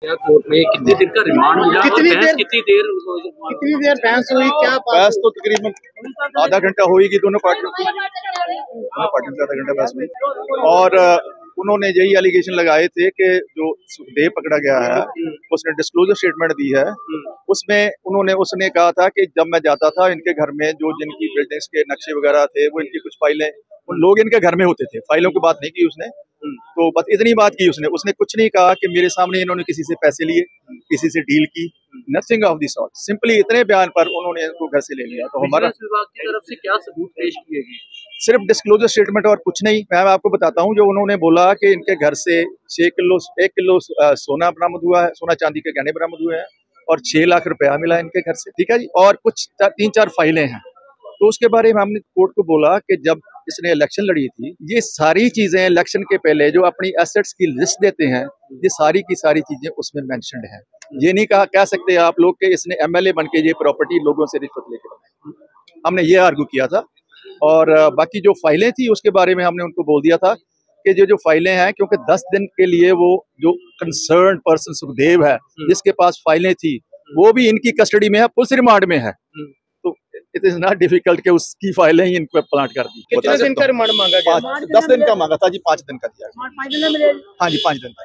क्या कोर्ट में कितनी देर का रिमांड मिला? कितनी देर बहस हुई? क्या बहस तो तकरीबन आधा घंटा होगी दोनों पार्टियों की आधा घंटा बहस हुई और उन्होंने यही एलिगेशन लगाए थे कि जो सुखदेव पकड़ा गया है उसने डिस्क्लोजर स्टेटमेंट दी है। उसमें उसने कहा था कि जब मैं जाता था इनके घर में जो जिनकी बिल्डिंग्स के नक्शे वगैरह थे वो इनकी कुछ फाइलें उन लोग इनके घर में होते थे। फाइलों की बात नहीं की उसने, तो बस इतनी बात की उसने कुछ नहीं कहा कि मेरे सामने इन्होंने किसी से पैसे लिए, किसी से डील की, nothing of the sort. Simply इतने बयान पर उन्होंने इनको घर से ले लिया। तो हमारा विभाग की तरफ से क्या सबूत पेश किए गए? सिर्फ डिस्क्लोजर स्टेटमेंट और कुछ नहीं। मैं आपको बताता हूँ, जो उन्होंने बोला कि इनके घर से 1 किलो सोना बरामद हुआ है, सोना चांदी के गहने बरामद हुए हैं और 6 लाख रुपया मिला इनके घर से, ठीक है जी। और कुछ 3-4 फाइलें हैं। तो उसके बारे में हमने कोर्ट को बोला कि जब इसने इलेक्शन लड़ी थी, ये सारी चीजें इलेक्शन के पहले जो अपनी एसेट्स की लिस्ट देते हैं, ये सारी की सारी चीजें उसमें मेंशन्ड हैं। ये नहीं कह सकते आप लोग कि इसने एमएलए बन के ये प्रॉपर्टी लोगों से रिश्वत लेके बनाई। हमने ये आर्गू किया था। और बाकी जो फाइलें थी उसके बारे में हमने उनको बोल दिया था कि जो फाइलें हैं, क्योंकि 10 दिन के लिए वो जो कंसर्न पर्सन सुखदेव है जिसके पास फाइलें थी वो भी इनकी कस्टडी में है, पुलिस रिमांड में है। तो इट इज नॉट डिफिकल्ट कि उसकी फाइलें ही इन पर प्लांट कर दी। कितने दिन का रिमांड मांगा गया? 10 दिन का मांगा था जी, 5 दिन का दिया। हाँ जी, 5 दिन का।